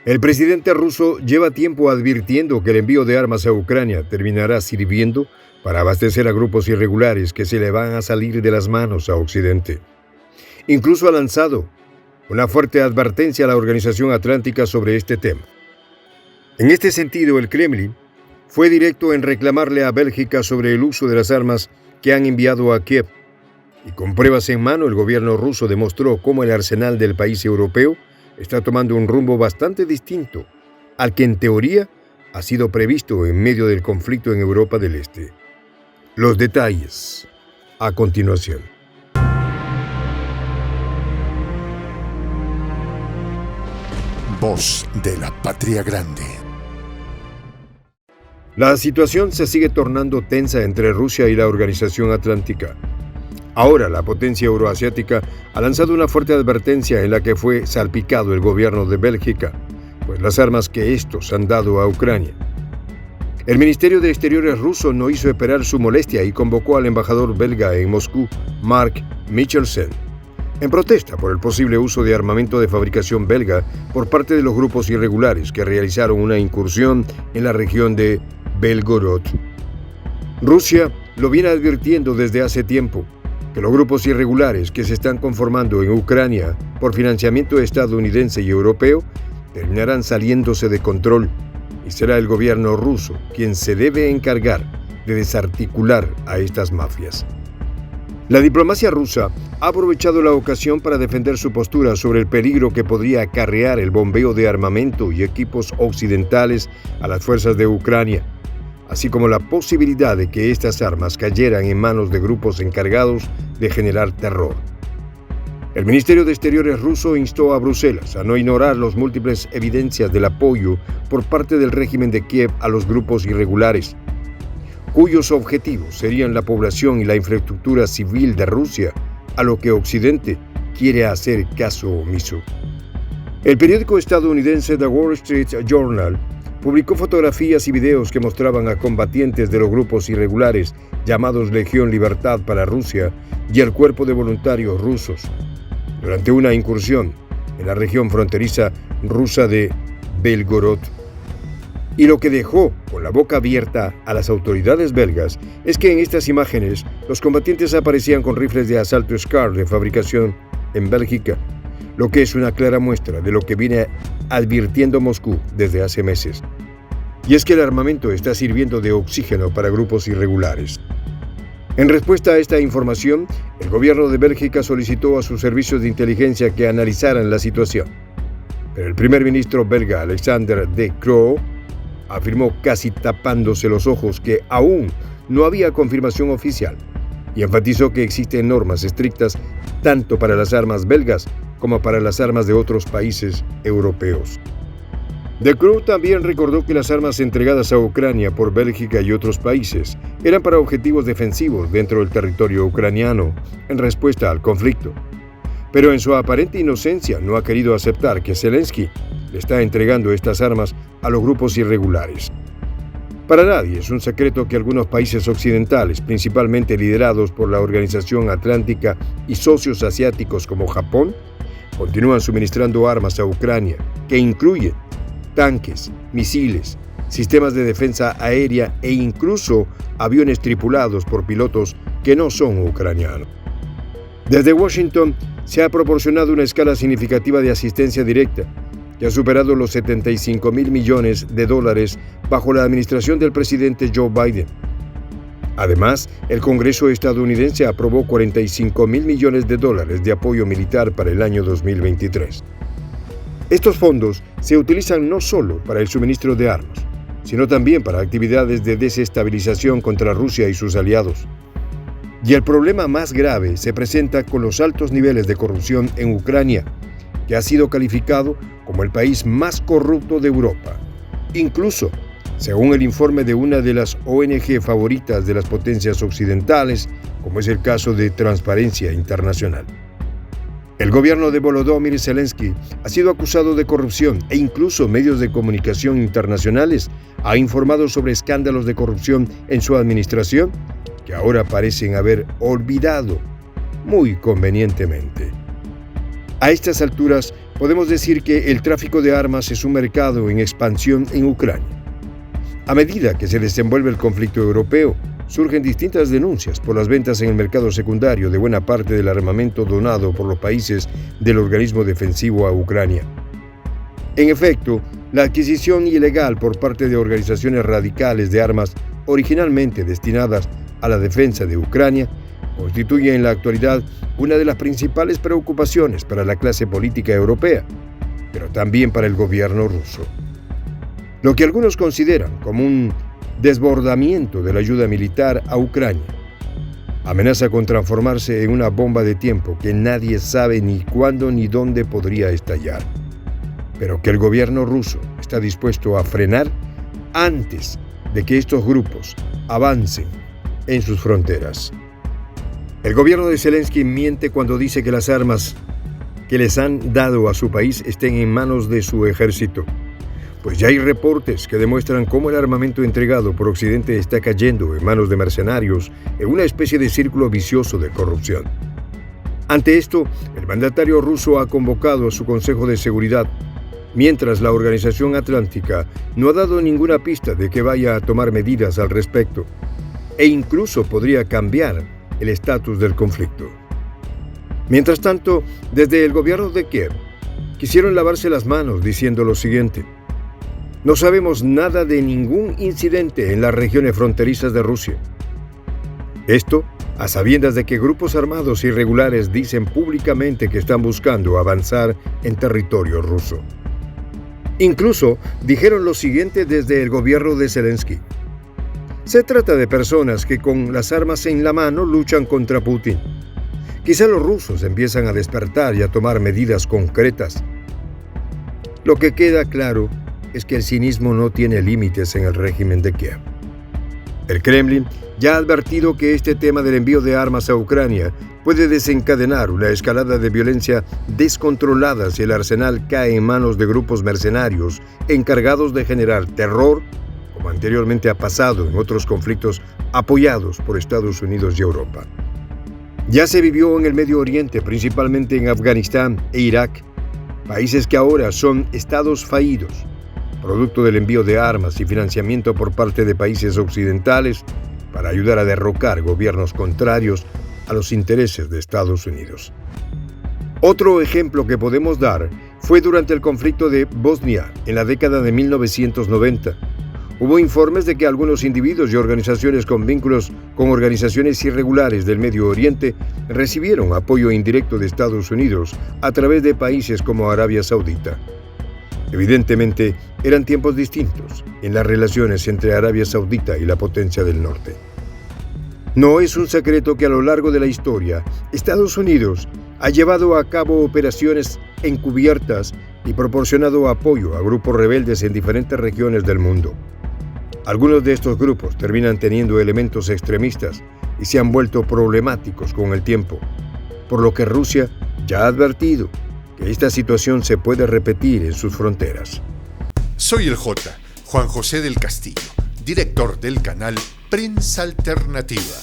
El presidente ruso lleva tiempo advirtiendo que el envío de armas a Ucrania terminará sirviendo para abastecer a grupos irregulares que se le van a salir de las manos a Occidente. Incluso ha lanzado una fuerte advertencia a la Organización Atlántica sobre este tema. En este sentido, el Kremlin fue directo en reclamarle a Bélgica sobre el uso de las armas que han enviado a Kiev. Y con pruebas en mano, el gobierno ruso demostró cómo el arsenal del país europeo está tomando un rumbo bastante distinto al que en teoría ha sido previsto en medio del conflicto en Europa del Este. Los detalles a continuación. Voz de la Patria Grande. La situación se sigue tornando tensa entre Rusia y la Organización Atlántica. Ahora la potencia euroasiática ha lanzado una fuerte advertencia en la que fue salpicado el gobierno de Bélgica, pues las armas que estos han dado a Ucrania. El Ministerio de Exteriores ruso no hizo esperar su molestia y convocó al embajador belga en Moscú, Mark Michelsen, en protesta por el posible uso de armamento de fabricación belga por parte de los grupos irregulares que realizaron una incursión en la región de Belgorod. Rusia lo viene advirtiendo desde hace tiempo, que los grupos irregulares que se están conformando en Ucrania por financiamiento estadounidense y europeo terminarán saliéndose de control y será el gobierno ruso quien se debe encargar de desarticular a estas mafias. La diplomacia rusa ha aprovechado la ocasión para defender su postura sobre el peligro que podría acarrear el bombeo de armamento y equipos occidentales a las fuerzas de Ucrania, así como la posibilidad de que estas armas cayeran en manos de grupos encargados de generar terror. El Ministerio de Exteriores ruso instó a Bruselas a no ignorar las múltiples evidencias del apoyo por parte del régimen de Kiev a los grupos irregulares, cuyos objetivos serían la población y la infraestructura civil de Rusia, a lo que Occidente quiere hacer caso omiso. El periódico estadounidense The Wall Street Journal publicó fotografías y videos que mostraban a combatientes de los grupos irregulares llamados Legión Libertad para Rusia y el Cuerpo de Voluntarios Rusos durante una incursión en la región fronteriza rusa de Belgorod. Y lo que dejó con la boca abierta a las autoridades belgas es que en estas imágenes los combatientes aparecían con rifles de asalto SCAR de fabricación en Bélgica, lo que es una clara muestra de lo que viene advirtiendo Moscú desde hace meses. Y es que el armamento está sirviendo de oxígeno para grupos irregulares. En respuesta a esta información, el gobierno de Bélgica solicitó a sus servicios de inteligencia que analizaran la situación. Pero el primer ministro belga Alexander De Croo afirmó casi tapándose los ojos que aún no había confirmación oficial y enfatizó que existen normas estrictas tanto para las armas belgas como para las armas de otros países europeos. De Croo también recordó que las armas entregadas a Ucrania por Bélgica y otros países eran para objetivos defensivos dentro del territorio ucraniano en respuesta al conflicto. Pero en su aparente inocencia no ha querido aceptar que Zelensky le está entregando estas armas a los grupos irregulares. Para nadie es un secreto que algunos países occidentales, principalmente liderados por la Organización Atlántica y socios asiáticos como Japón, continúan suministrando armas a Ucrania, que incluyen tanques, misiles, sistemas de defensa aérea e incluso aviones tripulados por pilotos que no son ucranianos. Desde Washington se ha proporcionado una escala significativa de asistencia directa, que ha superado los $75,000 millones bajo la administración del presidente Joe Biden. Además, el Congreso estadounidense aprobó $45,000 millones de apoyo militar para el año 2023. Estos fondos se utilizan no solo para el suministro de armas, sino también para actividades de desestabilización contra Rusia y sus aliados. Y el problema más grave se presenta con los altos niveles de corrupción en Ucrania, que ha sido calificado como el país más corrupto de Europa. Incluso, según el informe de una de las ONG favoritas de las potencias occidentales, como es el caso de Transparencia Internacional. El gobierno de Volodymyr Zelensky ha sido acusado de corrupción e incluso medios de comunicación internacionales han informado sobre escándalos de corrupción en su administración que ahora parecen haber olvidado muy convenientemente. A estas alturas, podemos decir que el tráfico de armas es un mercado en expansión en Ucrania. A medida que se desenvuelve el conflicto europeo, surgen distintas denuncias por las ventas en el mercado secundario de buena parte del armamento donado por los países del organismo defensivo a Ucrania. En efecto, la adquisición ilegal por parte de organizaciones radicales de armas originalmente destinadas a la defensa de Ucrania constituye en la actualidad una de las principales preocupaciones para la clase política europea, pero también para el gobierno ruso. Lo que algunos consideran como un desbordamiento de la ayuda militar a Ucrania amenaza con transformarse en una bomba de tiempo que nadie sabe ni cuándo ni dónde podría estallar, pero que el gobierno ruso está dispuesto a frenar antes de que estos grupos avancen en sus fronteras. El gobierno de Zelensky miente cuando dice que las armas que les han dado a su país estén en manos de su ejército, pues ya hay reportes que demuestran cómo el armamento entregado por Occidente está cayendo en manos de mercenarios en una especie de círculo vicioso de corrupción. Ante esto, el mandatario ruso ha convocado a su Consejo de Seguridad, mientras la Organización Atlántica no ha dado ninguna pista de que vaya a tomar medidas al respecto, e incluso podría cambiar el estatus del conflicto. Mientras tanto, desde el gobierno de Kiev, quisieron lavarse las manos diciendo lo siguiente: no sabemos nada de ningún incidente en las regiones fronterizas de Rusia. Esto a sabiendas de que grupos armados irregulares dicen públicamente que están buscando avanzar en territorio ruso. Incluso dijeron lo siguiente desde el gobierno de Zelensky: se trata de personas que con las armas en la mano luchan contra Putin. Quizá los rusos empiezan a despertar y a tomar medidas concretas. Lo que queda claro es que el cinismo no tiene límites en el régimen de Kiev. El Kremlin ya ha advertido que este tema del envío de armas a Ucrania puede desencadenar una escalada de violencia descontrolada si el arsenal cae en manos de grupos mercenarios encargados de generar terror, como anteriormente ha pasado en otros conflictos apoyados por Estados Unidos y Europa. Ya se vivió en el Medio Oriente, principalmente en Afganistán e Irak, países que ahora son estados fallidos, producto del envío de armas y financiamiento por parte de países occidentales para ayudar a derrocar gobiernos contrarios a los intereses de Estados Unidos. Otro ejemplo que podemos dar fue durante el conflicto de Bosnia en la década de 1990. Hubo informes de que algunos individuos y organizaciones con vínculos con organizaciones irregulares del Medio Oriente recibieron apoyo indirecto de Estados Unidos a través de países como Arabia Saudita. Evidentemente, eran tiempos distintos en las relaciones entre Arabia Saudita y la potencia del norte. No es un secreto que a lo largo de la historia, Estados Unidos ha llevado a cabo operaciones encubiertas y proporcionado apoyo a grupos rebeldes en diferentes regiones del mundo. Algunos de estos grupos terminan teniendo elementos extremistas y se han vuelto problemáticos con el tiempo, por lo que Rusia ya ha advertido que esta situación se puede repetir en sus fronteras. Soy el Juan José del Castillo, director del canal Prensa Alternativa.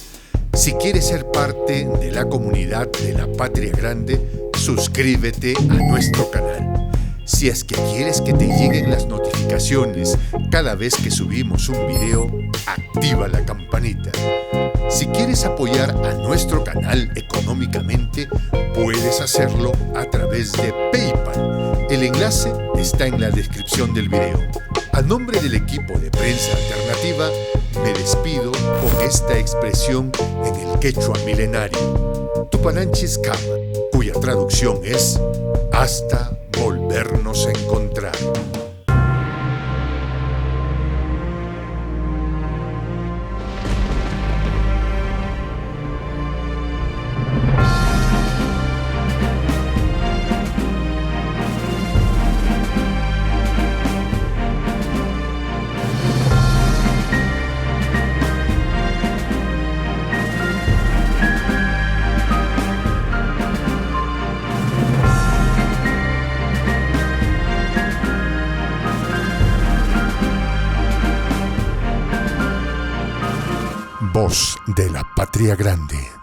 Si quieres ser parte de la comunidad de la Patria Grande, suscríbete a nuestro canal. Si es que quieres que te lleguen las notificaciones cada vez que subimos un video, activa la campanita. Si quieres apoyar a nuestro canal económicamente, puedes hacerlo a través de PayPal. El enlace está en la descripción del video. A nombre del equipo de Prensa Alternativa, me despido con esta expresión en el quechua milenario, Tupananchis Kama, cuya traducción es hasta volvernos a encontrar. Voz de la Patria Grande.